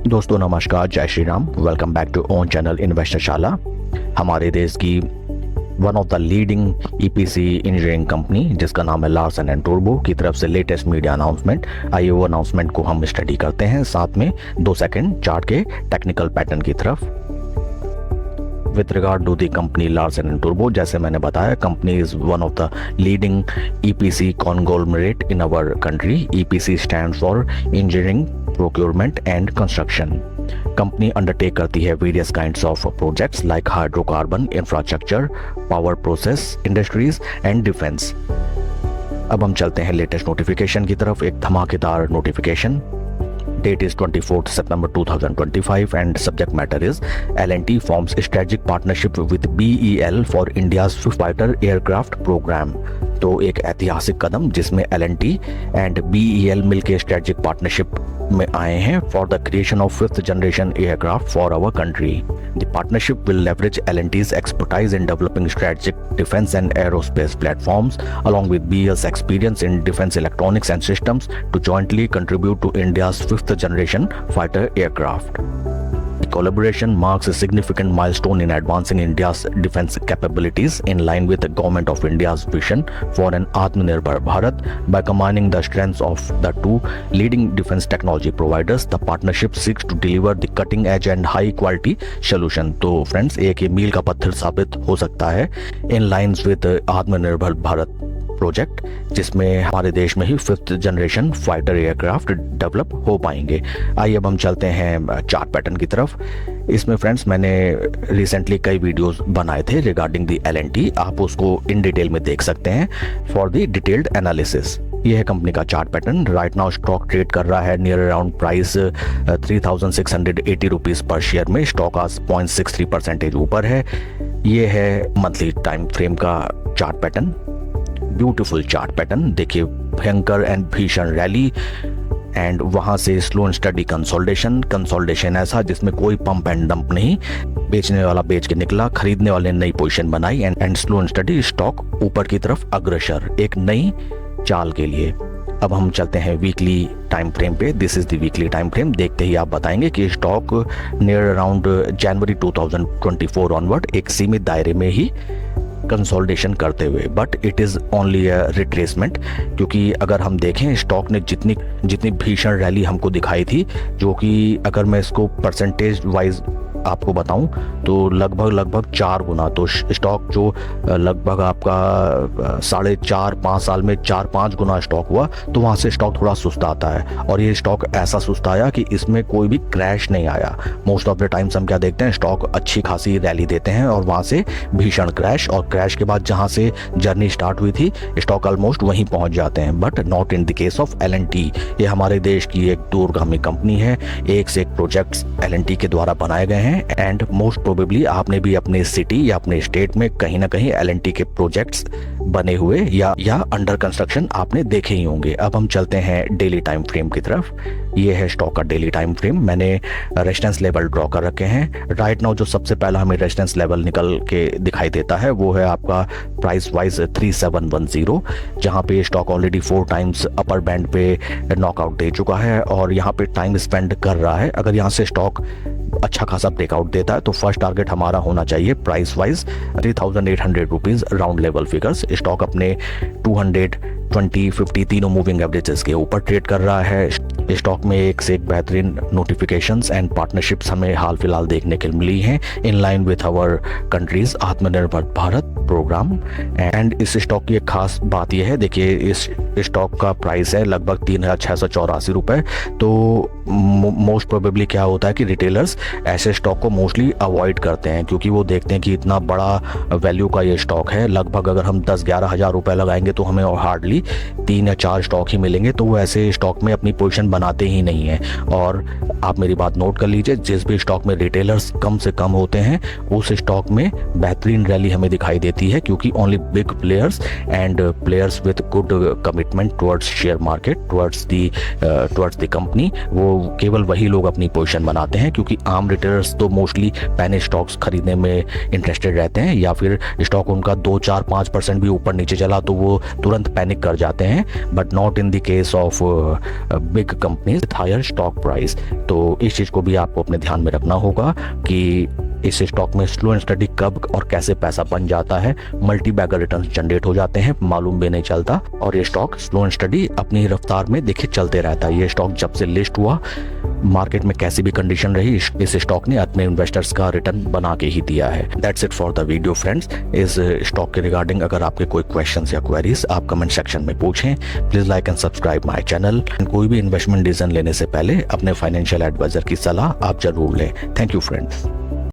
दोस्तों नमस्कार, जय Shri Ram. Welcome back to own channel investor Shala. हमारे देश की one of the leading EPC engineering company जिसका नाम है लार्सन एंड टूब्रो की तरफ से लेटेस्ट मीडिया अनाउंसमेंट। आइए वो अनाउंसमेंट को हम स्टडी करते हैं, साथ में 2 सेकंड चार्ट के टेक्निकल पैटर्न की तरफ। With regard to the company Larsen and Toubro, जैसे मैंने बताया, company is one of the leading EPC conglomerate in our country. EPC stands for engineering, procurement and construction. Company undertake करती है various kinds of projects like hydrocarbon, infrastructure, power process industries and defence. अब हम चलते हैं latest notification की तरफ। एक धमाकेदार notification. Date is 24th September 2025 and subject matter is L&T forms strategic partnership with BEL for India's fighter aircraft program। तो एक ऐतिहासिक कदम जिसमें L&T एंड BEL मिलकर स्ट्रेटेजिक पार्टनरशिप में आए हैं for the creation of 5th generation aircraft for our country. The partnership will leverage L&T's expertise in developing strategic defense and aerospace platforms along with BEL's experience in defense electronics and systems to jointly contribute to India's 5th generation fighter aircraft. The collaboration marks a significant milestone in advancing India's defense capabilities in line with the Government of India's vision for an Atmanirbhar Bharat. By combining the strengths of the two leading defense technology providers, the partnership seeks to deliver the cutting-edge and high-quality solution. तो friends, एक ये मील का पत्थर साबित हो सकता है इन lines with आत्मनिर्भर भारत प्रोजेक्ट, जिसमें हमारे देश में ही 5th generation fighter aircraft develop हो पाएंगे। आइए अब हम चलते हैं चार्ट पैटर्न की तरफ। इसमें फ्रेंड्स मैंने रिसेंटली कई वीडियोस बनाए थे रिगार्डिंग दी L&T, आप उसको इन डिटेल में देख सकते हैं फॉर द डिटेल्ड एनालिसिस। यह है कंपनी का chart pattern. Right now stock trade कर रहा है near around price 3680 rupees per share में। स्टॉक आज 0.63% ऊपर है। ये है मंथली टाइम फ्रेम का chart pattern. Beautiful chart pattern देखिए, भयंकर एंड भीषण रैली एंड वहां से स्लो एंड स्टडी कंसोलिडेशन ऐसा जिसमें कोई पंप एंड डंप नहीं। बेचने वाला बेच के निकला, खरीदने वाले ने नई पोजीशन बनाई and slow and study stock ऊपर की तरफ अग्रसर एक नई चाल के लिए। अब हम चलते हैं वीकली टाइम फ्रेम पे। This is the weekly time frame. देखते ही आप बताएंगे कि स्टॉक नियर अराउंड जनवरी 2024 ऑनवर्ड एक सीमित दायरे में ही कंसोलिडेशन करते हुए, but it is only a retracement. क्योंकि अगर हम देखें स्टॉक ने जितनी भीषण रैली हमको दिखाई थी, जो कि अगर मैं इसको परसेंटेज वाइज आपको बताऊं तो लगभग 4 गुना। तो स्टॉक जो लगभग आपका 4.5 साल में 4-5 गुना स्टॉक हुआ, तो वहाँ से स्टॉक थोड़ा सुस्ताता है। और ये स्टॉक ऐसा सुस्ताया कि इसमें कोई भी क्रैश नहीं आया। मोस्ट ऑफ द टाइम्स हम क्या देखते हैं, स्टॉक अच्छी खासी रैली देते हैं और वहाँ से भीषण क्रैश, और क्रैश के बाद जहाँ से जर्नी स्टार्ट हुई थी स्टॉक ऑलमोस्ट वहीं पहुँच जाते हैं। But not in the case of L&T। ये हमारे देश की एक दूरगामी कंपनी है। एक से एक प्रोजेक्ट्स L&T के द्वारा बनाए गए हैं एंड मोस्ट प्रोबेबली आपने भी अपने सिटी या अपने स्टेट में कहीं ना कहीं L&T के प्रोजेक्ट्स बने हुए या अंडर कंस्ट्रक्शन आपने देखे ही होंगे। अब हम चलते हैं डेली टाइम फ्रेम की तरफ। ये है स्टॉक का डेली टाइम फ्रेम। मैंने रेजिस्टेंस लेवल ड्रॉ कर रखे हैं। राइट नाउ जो सबसे पहला हमें रेजिस्टेंस लेवल निकल के दिखाई देता है वो है आपका प्राइस वाइज 3710, जहां पे stock already 4 times upper band पे नॉकआउट दे चुका है और यहाँ पे टाइम स्पेंड कर रहा है। अगर यहाँ से स्टॉक अच्छा खासा ब्रेकआउट देता है तो फर्स्ट टारगेट हमारा होना चाहिए price wise 3800 rupees round level figures. Stock अपने 200, 20, 50 तीनों मूविंग एवरेजेस के ऊपर ट्रेड कर रहा है। स्टॉक में एक से एक बेहतरीन नोटिफिकेशंस एंड पार्टनरशिप्स हमें हाल फिलहाल देखने के मिली हैं in line with our countries Atmanirbhar Bharat programme. And इस स्टॉक की एक खास बात यह है, देखिए इस स्टॉक का प्राइस है लगभग 3684 रुपए। तो मोस्ट प्रोबेबली क्या होता है कि रिटेलर्स ऐसे स्टॉक को मोस्टली अवॉइड करते हैं, क्योंकि वो देखते हैं कि इतना बड़ा वैल्यू का ये स्टॉक है। लगभग अगर हम 10-11 हज़ार रुपए लगाएंगे तो हमें हार्डली 3 या 4 स्टॉक ही मिलेंगे। तो वो ऐसे स्टॉक में अपनी पोजीशन बनाते ही नहीं है। और आप मेरी बात नोट कर लीजिए, जिस भी स्टॉक में रिटेलर्स कम से कम होते हैं उस स्टॉक में बेहतरीन रैली हमें दिखाई देती देती है, क्योंकि only big players and players with good commitment towards share market, towards the company, वो केवल वही लोग अपनी पोजीशन बनाते हैं। क्योंकि आम रिटेलर्स तो मोस्टली पेनी स्टॉक्स खरीदने में इंटरेस्टेड रहते हैं, या फिर स्टॉक उनका 2-4-5% भी ऊपर नीचे चला तो वो तुरंत पैनिक कर जाते हैं, but not in the case of big companies with higher stock price. तो इस चीज़ को भी आपको अपने ध्यान में रखना होगा कि इस स्टॉक में स्लो एंड स्टडी कब और कैसे पैसा बन जाता है, मल्टी बैगर रिटर्न्स जनरेट हो जाते हैं, मालूम भी नहीं चलता। और ये स्टॉक स्लो एंड स्टडी अपनी रफ्तार में देखिए चलते रहता है। ये स्टॉक जब से लिस्ट हुआ, मार्केट में कैसी भी कंडीशन रही, इस स्टॉक ने अपने इन्वेस्टर्स का रिटर्न बना के ही दिया है। That's it for the video friends. इस स्टॉक के रिगार्डिंग अगर आपके कोई क्वेश्चंस या क्वेरीज आप कमेंट सेक्शन में पूछें। Please like and subscribe my channel. कोई भी इन्वेस्टमेंट डिसीजन लेने से पहले अपने फाइनेंशियल एडवाइजर की सलाह आप जरूर लें। Thank you friends.